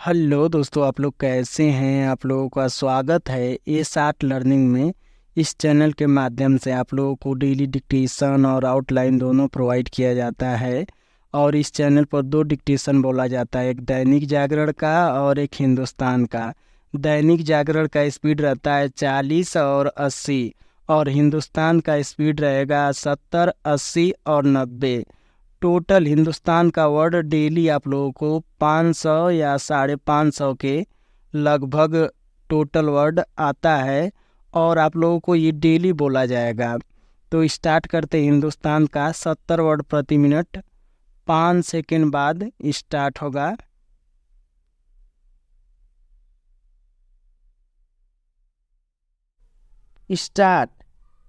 Hello दोस्तों, आप लोग कैसे हैं। आप लोगों का स्वागत है ए साट लर्निंग में। इस चैनल के माध्यम से आप लोगों को डेली डिक्टेशन और आउटलाइन दोनों प्रोवाइड किया जाता है। और इस चैनल पर दो डिक्टेशन बोला जाता है, एक दैनिक जागरण का और एक हिंदुस्तान का। दैनिक जागरण का स्पीड रहता है 40 और 80, और हिंदुस्तान का स्पीड रहेगा 70, 80 और 90। टोटल हिंदुस्तान का वर्ड डेली आप लोगों को 500 या 550 के लगभग टोटल वर्ड आता है, और आप लोगों को ये डेली बोला जाएगा। तो स्टार्ट करते हैं हिंदुस्तान का। 70 वर्ड प्रति मिनट, 5 सेकेंड बाद स्टार्ट होगा। स्टार्ट।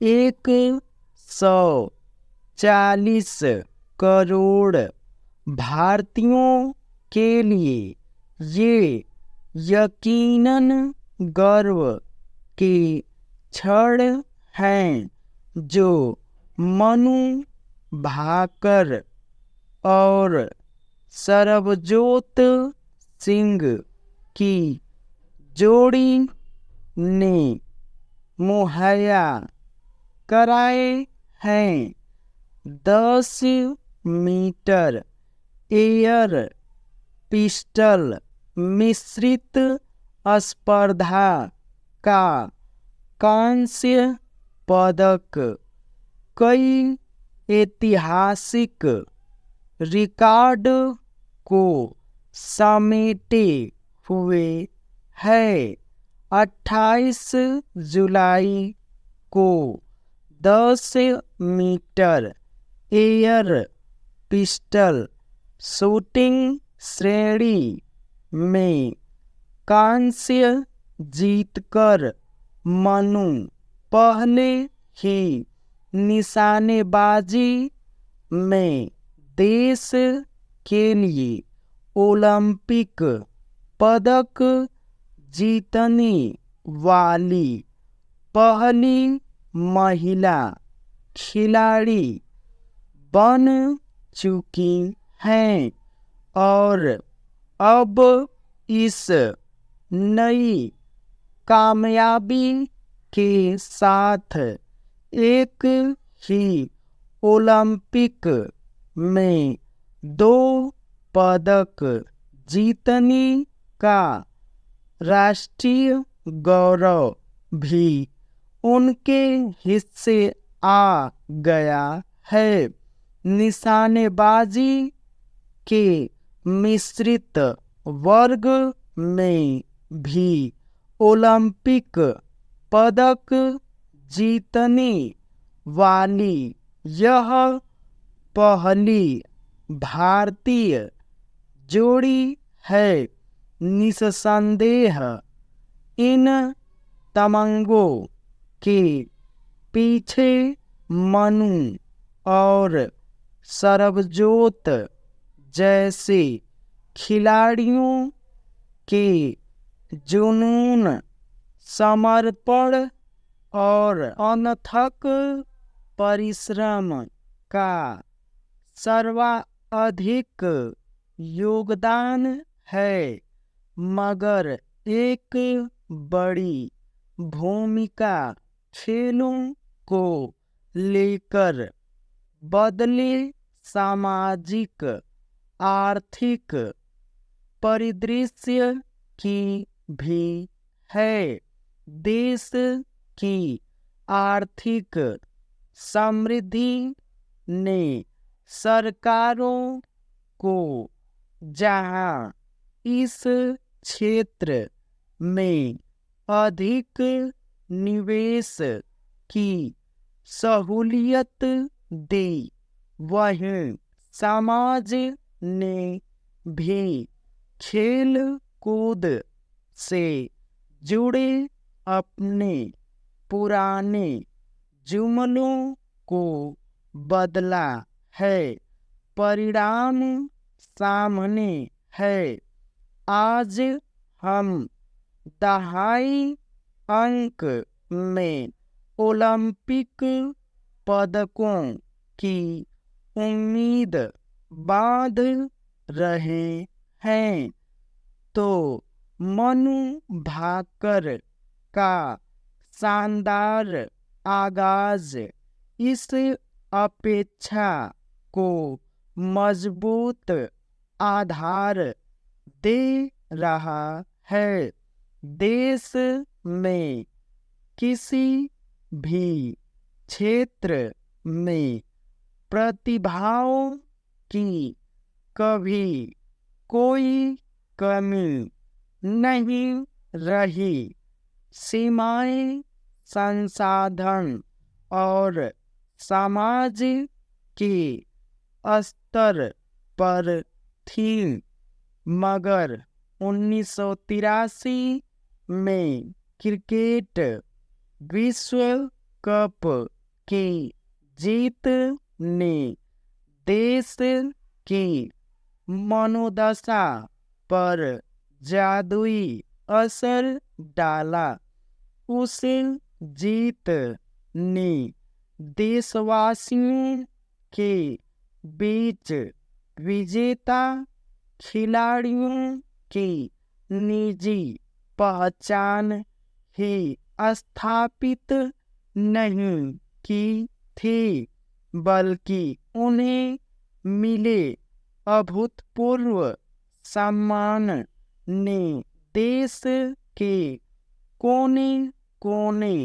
140 करोड़ भारतीयों के लिए ये यकीनन गर्व के क्षण हैं जो मनु भाकर और सरबजोत सिंह की जोड़ी ने मुहैया कराए हैं। 10 मीटर एयर पिस्टल मिश्रित स्पर्धा का कांस्य पदक कई ऐतिहासिक रिकॉर्ड को समेटे हुए है। 28 जुलाई को 10 मीटर एयर पिस्टल शूटिंग श्रेणी में कांस्य जीतकर मनु पहले ही निशानेबाजी में देश के लिए ओलंपिक पदक जीतने वाली पहली महिला खिलाड़ी बन चुकी हैं, और अब इस नई कामयाबी के साथ एक ही ओलंपिक में 2 पदक जीतने का राष्ट्रीय गौरव भी उनके हिस्से आ गया है। निशानेबाजी के मिश्रित वर्ग में भी ओलंपिक पदक जीतने वाली यह पहली भारतीय जोड़ी है। निस्संदेह इन तमंगों के पीछे मनु और सरबजोत जैसे खिलाड़ियों के जुनून, समर्पण और अनथक परिश्रम का सर्वाधिक योगदान है। मगर एक बड़ी भूमिका खेलों को लेकर बदले सामाजिक आर्थिक परिदृश्य की भी है। देश की आर्थिक समृद्धि ने सरकारों को जहां इस क्षेत्र में अधिक निवेश की सहूलियत दी, वहीं समाज ने भी खेल कूद से जुड़े अपने पुराने जुमलों को बदला है। परिणाम सामने है। आज हम दहाई अंक में ओलंपिक पदकों की उम्मीद बांध रहे हैं। तो मनु भाकर का शानदार आगाज इस अपेक्षा को मजबूत आधार दे रहा है। देश में किसी भी क्षेत्र में प्रतिभाओं की कभी कोई कमी नहीं रही। सीमाएं संसाधन और समाज के स्तर पर थी, मगर 1983 में क्रिकेट विश्व कप की जीत ने देश की मनोदशा पर जादुई असर डाला। उस जीत ने देशवासियों के बीच विजेता खिलाड़ियों की निजी पहचान ही स्थापित नहीं की थी, बल्कि उन्हें मिले अभूतपूर्व सम्मान ने देश के कोने कोने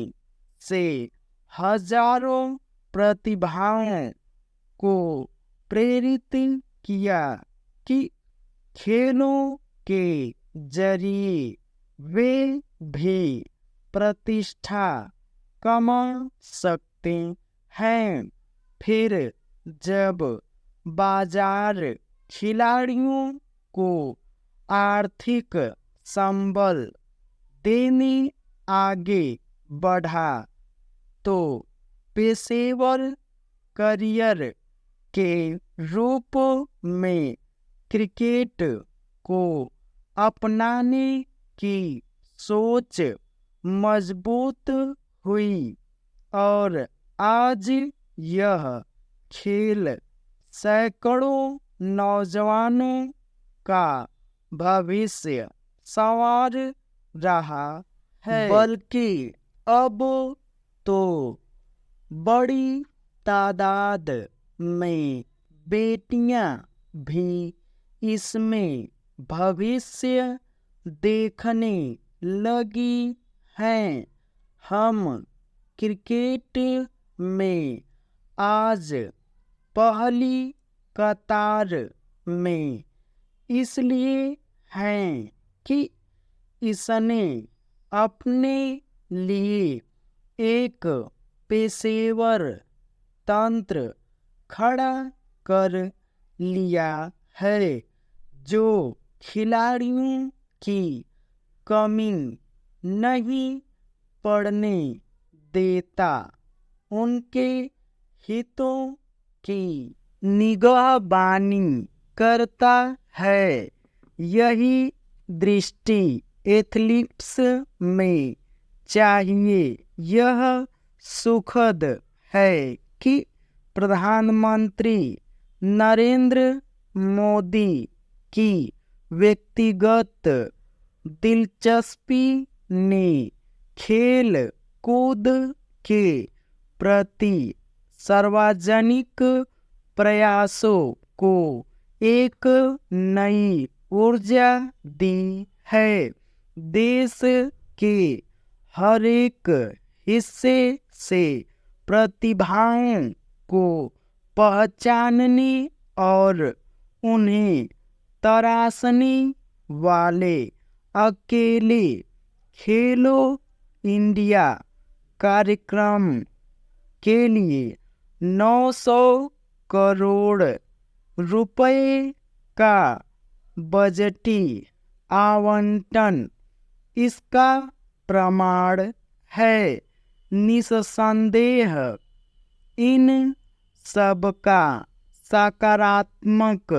से हजारों प्रतिभाओं को प्रेरित किया कि खेलों के जरिए वे भी प्रतिष्ठा कमा सकते हैं। फिर जब बाजार खिलाड़ियों को आर्थिक संबल देने आगे बढ़ा, तो पेशेवर करियर के रूप में क्रिकेट को अपनाने की सोच मजबूत हुई और आज यह खेल सैकड़ों नौजवानों का भविष्य संवार रहा है। बल्कि अब तो बड़ी तादाद में बेटियां भी इसमें भविष्य देखने लगी हैं। हम क्रिकेट में आज पहली कतार में इसलिए हैं कि इसने अपने लिए एक पेशेवर तंत्र खड़ा कर लिया है, जो खिलाड़ियों की कमी नहीं पड़ने देता, उनके हितों की निगहबानी करता है। यही दृष्टि एथलीट्स में चाहिए। यह सुखद है कि प्रधानमंत्री नरेंद्र मोदी की व्यक्तिगत दिलचस्पी ने खेल कूद के प्रति सार्वजनिक प्रयासों को एक नई ऊर्जा दी है। देश के हर एक हिस्से से प्रतिभाओं को पहचानने और उन्हें तराशने वाले अकेले खेलो इंडिया कार्यक्रम के लिए 900 करोड़ रुपए का बजटी आवंटन इसका प्रमाण है। निस्संदेह इन सब का सकारात्मक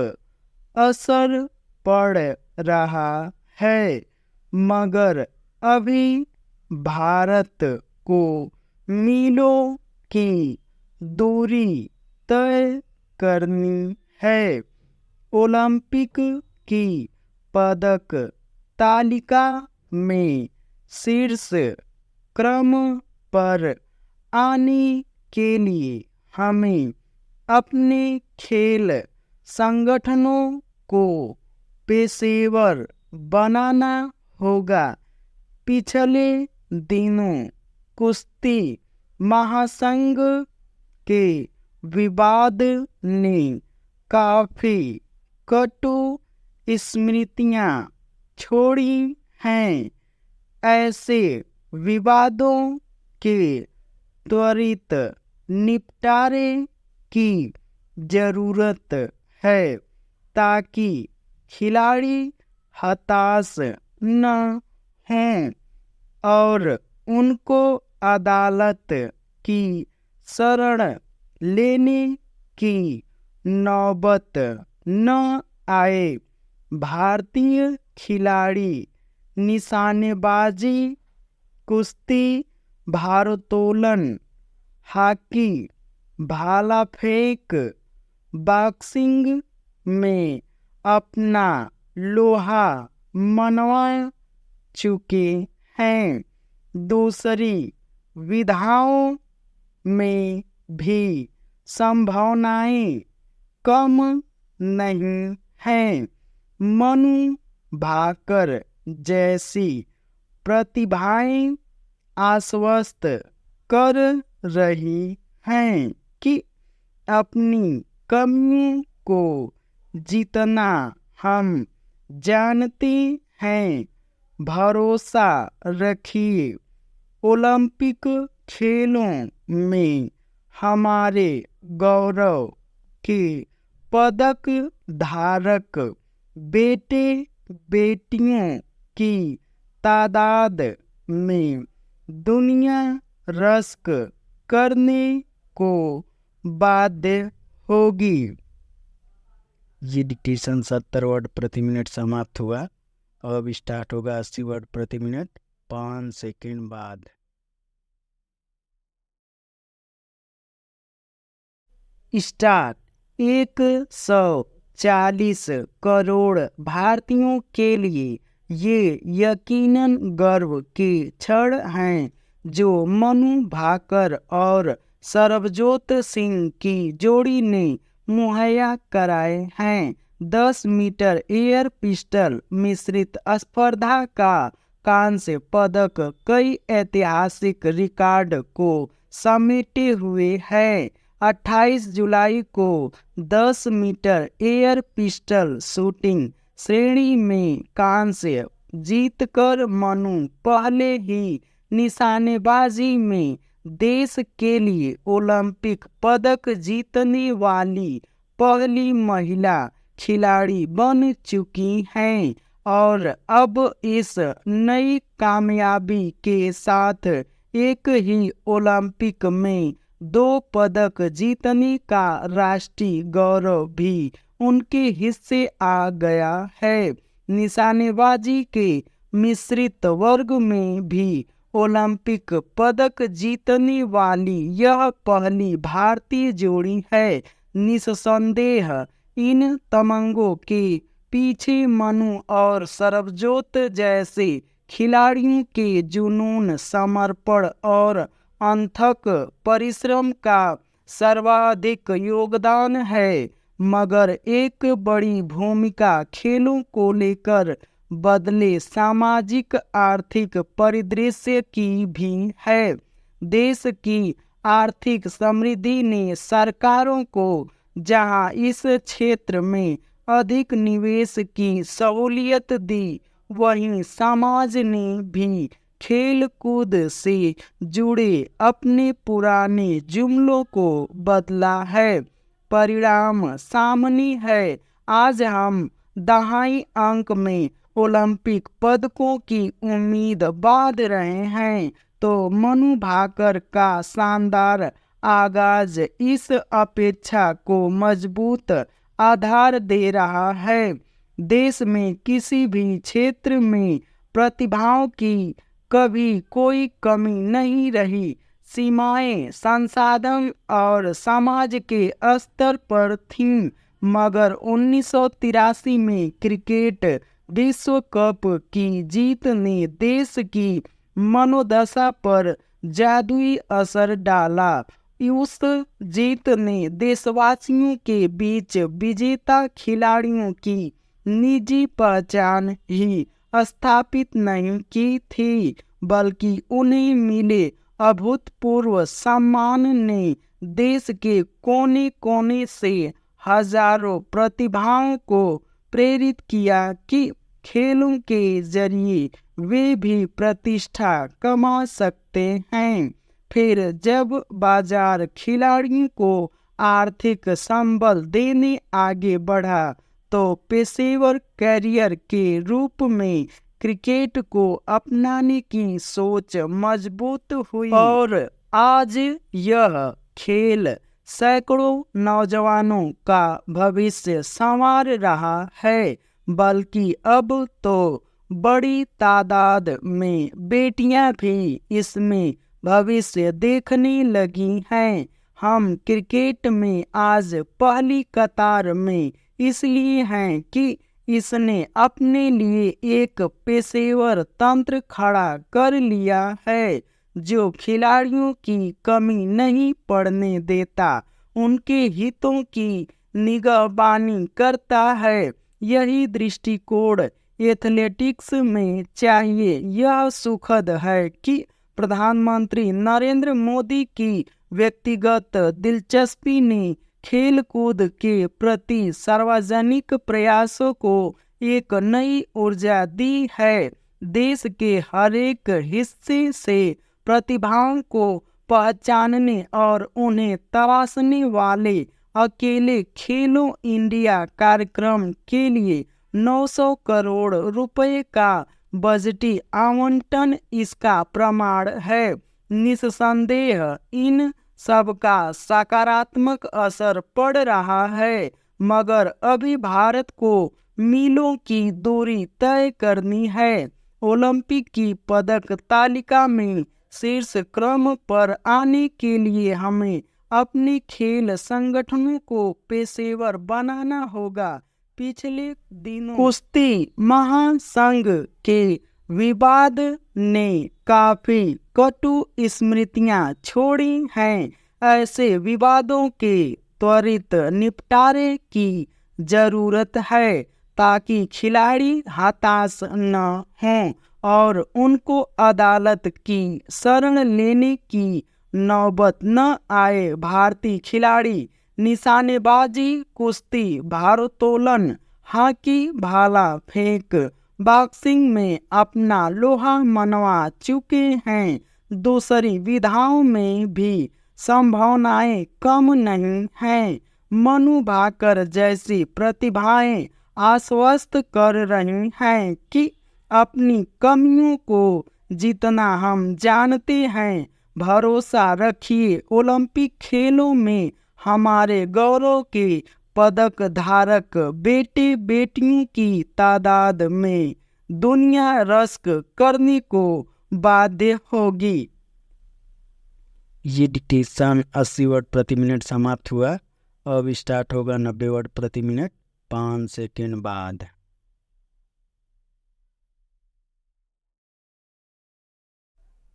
असर पड़ रहा है, मगर अभी भारत को मीलों की दूरी तय करनी है। ओलंपिक की पदक तालिका में शीर्ष क्रम पर आने के लिए हमें अपने खेल संगठनों को पेशेवर बनाना होगा। पिछले दिनों कुश्ती महासंघ के विवाद ने काफ़ी कटु स्मृतियाँ छोड़ी हैं। ऐसे विवादों के त्वरित निपटारे की जरूरत है ताकि खिलाड़ी हताश न हों और उनको अदालत की शरण लेने की नौबत न आए। भारतीय खिलाड़ी निशानेबाजी, कुश्ती, भारोत्तोलन, हॉकी, भाला फेंक, बॉक्सिंग में अपना लोहा मनवा चुके हैं। दूसरी विधाओं में भी संभावनाएं कम नहीं हैं। मनु भाकर जैसी प्रतिभाएं आश्वस्त कर रही हैं कि अपनी कमियों को जितना हम जानते हैं, भरोसा रखिए, ओलंपिक खेलों में हमारे गौरव के पदक धारक बेटे बेटियों की तादाद में दुनिया रश्क करने को बाध्य होगी। ये डिक्टेशन 70 वर्ड प्रति मिनट समाप्त हुआ। अब स्टार्ट होगा 80 वर्ड प्रति मिनट 5 सेकंड बाद। स्टार्ट। 140 करोड़ भारतीयों के लिए ये यकीनन गर्व के क्षण हैं जो मनु भाकर और सरबजोत सिंह की जोड़ी ने मुहैया कराए हैं। 10 मीटर एयर पिस्टल मिश्रित स्पर्धा का कांस्य पदक कई ऐतिहासिक रिकॉर्ड को समेटे हुए है। 28 जुलाई को 10 मीटर एयर पिस्टल शूटिंग श्रेणी में कांस्य जीतकर मनु पहले ही निशानेबाजी में देश के लिए ओलंपिक पदक जीतने वाली पहली महिला खिलाड़ी बन चुकी हैं और अब इस नई कामयाबी के साथ एक ही ओलंपिक में 2 पदक जीतने का राष्ट्रीय गौरव भी उनके हिस्से आ गया है। निशानेबाजी के मिश्रित वर्ग में भी ओलंपिक पदक जीतने वाली यह पहली भारतीय जोड़ी है। निस्संदेह इन तमंगों के पीछे मनु और सरबजोत जैसे खिलाड़ियों के जुनून, समर्पण और अथक परिश्रम का सर्वाधिक योगदान है, मगर एक बड़ी भूमिका खेलों को लेकर बदले सामाजिक आर्थिक परिदृश्य की भी है। देश की आर्थिक समृद्धि ने सरकारों को जहां इस क्षेत्र में अधिक निवेश की सहूलियत दी, वहीं समाज ने भी खेल कूद से जुड़े अपने पुराने जुमलों को बदला है। परिणाम सामने है। आज हम दहाई अंक में ओलंपिक पदकों की उम्मीद बांध रहे हैं, तो मनु भाकर का शानदार आगाज इस अपेक्षा को मजबूत आधार दे रहा है। देश में किसी भी क्षेत्र में प्रतिभाओं की कभी कोई कमी नहीं रही। सीमाएं संसाधन और समाज के स्तर पर थीं, मगर 1983 में क्रिकेट विश्व कप की जीत ने देश की मनोदशा पर जादुई असर डाला। उस जीत ने देशवासियों के बीच विजेता खिलाड़ियों की निजी पहचान ही स्थापित नहीं की थी, बल्कि उन्हें मिले अभूतपूर्व सम्मान ने देश के कोने कोने से हजारों प्रतिभाओं को प्रेरित किया कि खेलों के जरिए वे भी प्रतिष्ठा कमा सकते हैं। फिर जब बाजार खिलाड़ियों को आर्थिक संबल देने आगे बढ़ा, तो पेशेवर करियर के रूप में क्रिकेट को अपनाने की सोच मजबूत हुई और आज यह खेल सैकड़ों नौजवानों का भविष्य संवार रहा है। बल्कि अब तो बड़ी तादाद में बेटियां भी इसमें भविष्य देखने लगी हैं। हम क्रिकेट में आज पहली कतार में इसलिए हैं कि इसने अपने लिए एक पेशेवर तंत्र खड़ा कर लिया है, जो खिलाड़ियों की कमी नहीं पड़ने देता, उनके हितों की निगहबानी करता है। यही दृष्टिकोण एथलेटिक्स में चाहिए। यह सुखद है कि प्रधानमंत्री नरेंद्र मोदी की व्यक्तिगत दिलचस्पी ने खेलकूद के प्रति सार्वजनिक प्रयासों को एक नई ऊर्जा दी है। देश के हर एक हिस्से से प्रतिभाओं को पहचानने और उन्हें तराशने वाले अकेले खेलो इंडिया कार्यक्रम के लिए 900 करोड़ रुपए का बजटी आवंटन इसका प्रमाण है। निस्संदेह इन सबका सकारात्मक असर पड़ रहा है, मगर अभी भारत को मीलों की दूरी तय करनी है। ओलंपिक की पदक तालिका में शीर्ष क्रम पर आने के लिए हमें अपने खेल संगठनों को पेशेवर बनाना होगा। पिछले दिनों कुश्ती महासंघ के विवाद ने काफी कटु स्मृतियां छोड़ी हैं। ऐसे विवादों के त्वरित निपटारे की जरूरत है, ताकि खिलाड़ी हताश न हों और उनको अदालत की शरण लेने की नौबत न आए। भारतीय खिलाड़ी निशानेबाजी, कुश्ती, भारोत्तोलन, हॉकी, भाला फेंक, बॉक्सिंग में अपना लोहा मनवा चुके हैं। दूसरी विधाओं में भी संभावनाएं कम नहीं हैं। मनु भाकर जैसी प्रतिभाएं आश्वस्त कर रही हैं कि अपनी कमियों को जितना हम जानते हैं, भरोसा रखिए, ओलंपिक खेलों में हमारे गौरव के पदक धारक बेटे बेटियों की तादाद में दुनिया रश्क करने को बाध्य होगी। ये डिक्टेशन 80 वर्ड प्रति मिनट समाप्त हुआ। अब स्टार्ट होगा 90 वर्ड प्रति मिनट 5 सेकेंड बाद।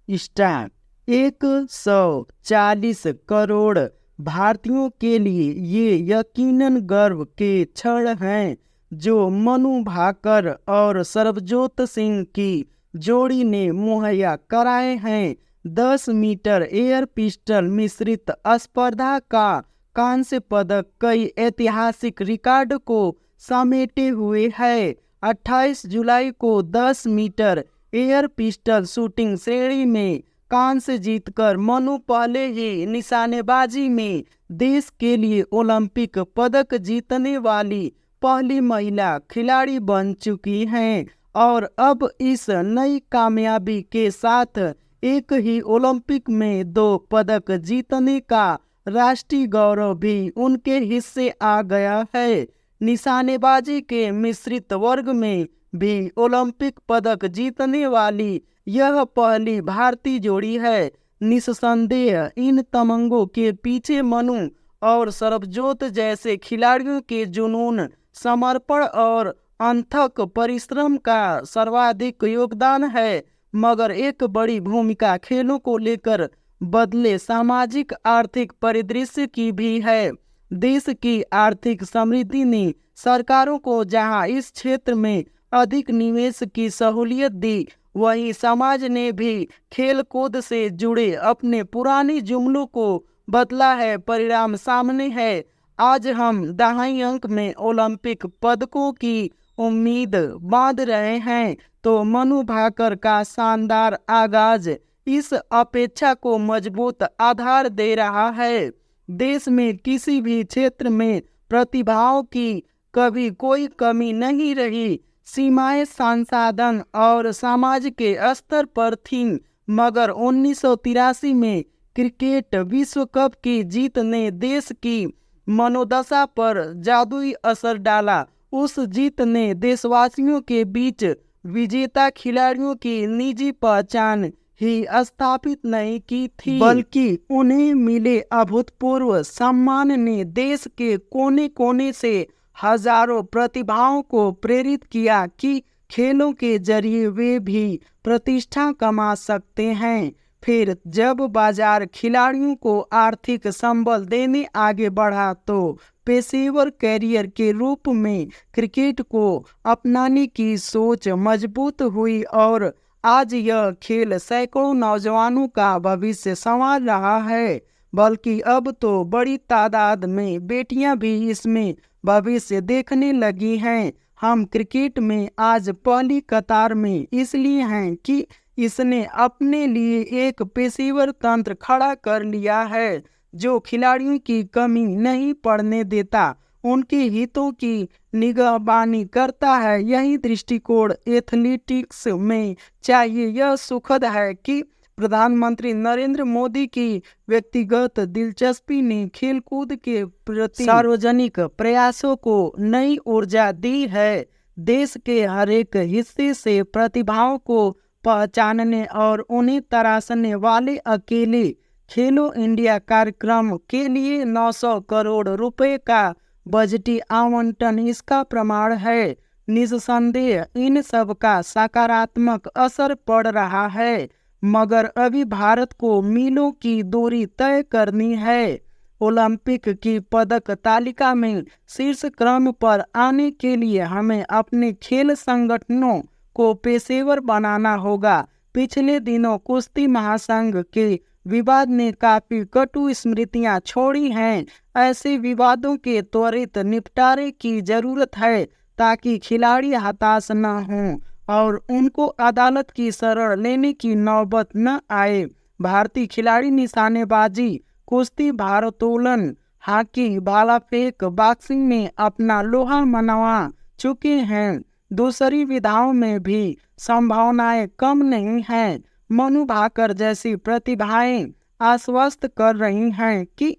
स्टार्ट। 140 करोड़ भारतीयों के लिए ये यकीनन गर्व के क्षण हैं जो मनु भाकर और सरबजोत सिंह की जोड़ी ने मुहैया कराए हैं। 10 मीटर एयर पिस्टल मिश्रित स्पर्धा का कांस्य पदक कई ऐतिहासिक रिकॉर्ड को समेटे हुए है। 28 जुलाई को 10 मीटर एयर पिस्टल शूटिंग श्रेणी में कांस्य जीतकर मनु पहले ही निशानेबाजी में देश के लिए ओलंपिक पदक जीतने वाली पहली महिला खिलाड़ी बन चुकी हैं और अब इस नई कामयाबी के साथ एक ही ओलंपिक में 2 पदक जीतने का राष्ट्रीय गौरव भी उनके हिस्से आ गया है। निशानेबाजी के मिश्रित वर्ग में भी ओलंपिक पदक जीतने वाली यह पहली भारतीय जोड़ी है। निस्संदेह इन तमंगों के पीछे मनु और सरबजोत जैसे खिलाड़ियों के जुनून, समर्पण और अथक परिश्रम का सर्वाधिक योगदान है, मगर एक बड़ी भूमिका खेलों को लेकर बदले सामाजिक आर्थिक परिदृश्य की भी है। देश की आर्थिक समृद्धि ने सरकारों को जहां इस क्षेत्र में अधिक निवेश की सहूलियत दी, वहीं समाज ने भी खेल कूद से जुड़े अपने पुराने जुमलों को बदला है। परिणाम सामने है। आज हम दहाई अंक में ओलंपिक पदकों की उम्मीद बांध रहे हैं, तो मनु भाकर का शानदार आगाज इस अपेक्षा को मजबूत आधार दे रहा है। देश में किसी भी क्षेत्र में प्रतिभाओं की कभी कोई कमी नहीं रही। सीमाएं संसाधन और समाज के स्तर पर थीं, मगर 1983 में क्रिकेट विश्व कप की जीत ने देश की मनोदशा पर जादुई असर डाला। उस जीत ने देशवासियों के बीच विजेता खिलाड़ियों की निजी पहचान ही स्थापित नहीं की थी, बल्कि उन्हें मिले अभूतपूर्व सम्मान ने देश के कोने कोने से हजारों प्रतिभाओं को प्रेरित किया कि खेलों के जरिए वे भी प्रतिष्ठा कमा सकते हैं। फिर जब बाजार खिलाड़ियों को आर्थिक संबल देने आगे बढ़ा, तो पेशेवर कैरियर के रूप में क्रिकेट को अपनाने की सोच मजबूत हुई और आज यह खेल सैकड़ों नौजवानों का भविष्य संवार रहा है। बल्कि अब तो बड़ी तादाद में बेटियां भी इसमें भविष्य देखने लगी हैं। हम क्रिकेट में आज पहली कतार में इसलिए हैं कि इसने अपने लिए एक पेशेवर तंत्र खड़ा कर लिया है, जो खिलाड़ियों की कमी नहीं पड़ने देता, उनके हितों की निगहबानी करता है। यही दृष्टिकोण एथलेटिक्स में चाहिए। यह सुखद है कि प्रधानमंत्री नरेंद्र मोदी की व्यक्तिगत दिलचस्पी ने खेलकूद के प्रति सार्वजनिक प्रयासों को नई ऊर्जा दी है। देश के हर एक हिस्से से प्रतिभाओं को पहचानने और उन्हें तराशने वाले अकेले खेलो इंडिया कार्यक्रम के लिए 900 करोड़ रुपए का बजटी आवंटन इसका प्रमाण है। निस्संदेह इन सब का सकारात्मक असर पड़ रहा है, मगर अभी भारत को मीलों की दूरी तय करनी है। ओलंपिक की पदक तालिका में शीर्ष क्रम पर आने के लिए हमें अपने खेल संगठनों को पेशेवर बनाना होगा। पिछले दिनों कुश्ती महासंघ के विवाद ने काफी कटु स्मृतियां छोड़ी हैं। ऐसे विवादों के त्वरित निपटारे की जरूरत है, ताकि खिलाड़ी हताश न हों और उनको अदालत की शरण लेने की नौबत न आए। भारतीय खिलाड़ी निशानेबाजी, कुश्ती, भारोत्तोलन, हॉकी, भाला फेंक, बॉक्सिंग में अपना लोहा मनवा चुके हैं। दूसरी विधाओं में भी संभावनाएं कम नहीं हैं। मनु भाकर जैसी प्रतिभाएं आश्वस्त कर रही हैं कि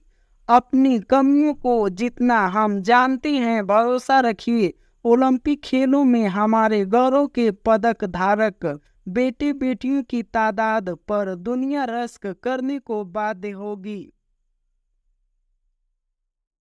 अपनी कमियों को जितना हम जानते हैं, भरोसा रखिए, ओलंपिक खेलों में हमारे गौरव के पदक धारक बेटे बेटियों की तादाद पर दुनिया रश्क करने को बाध्य होगी।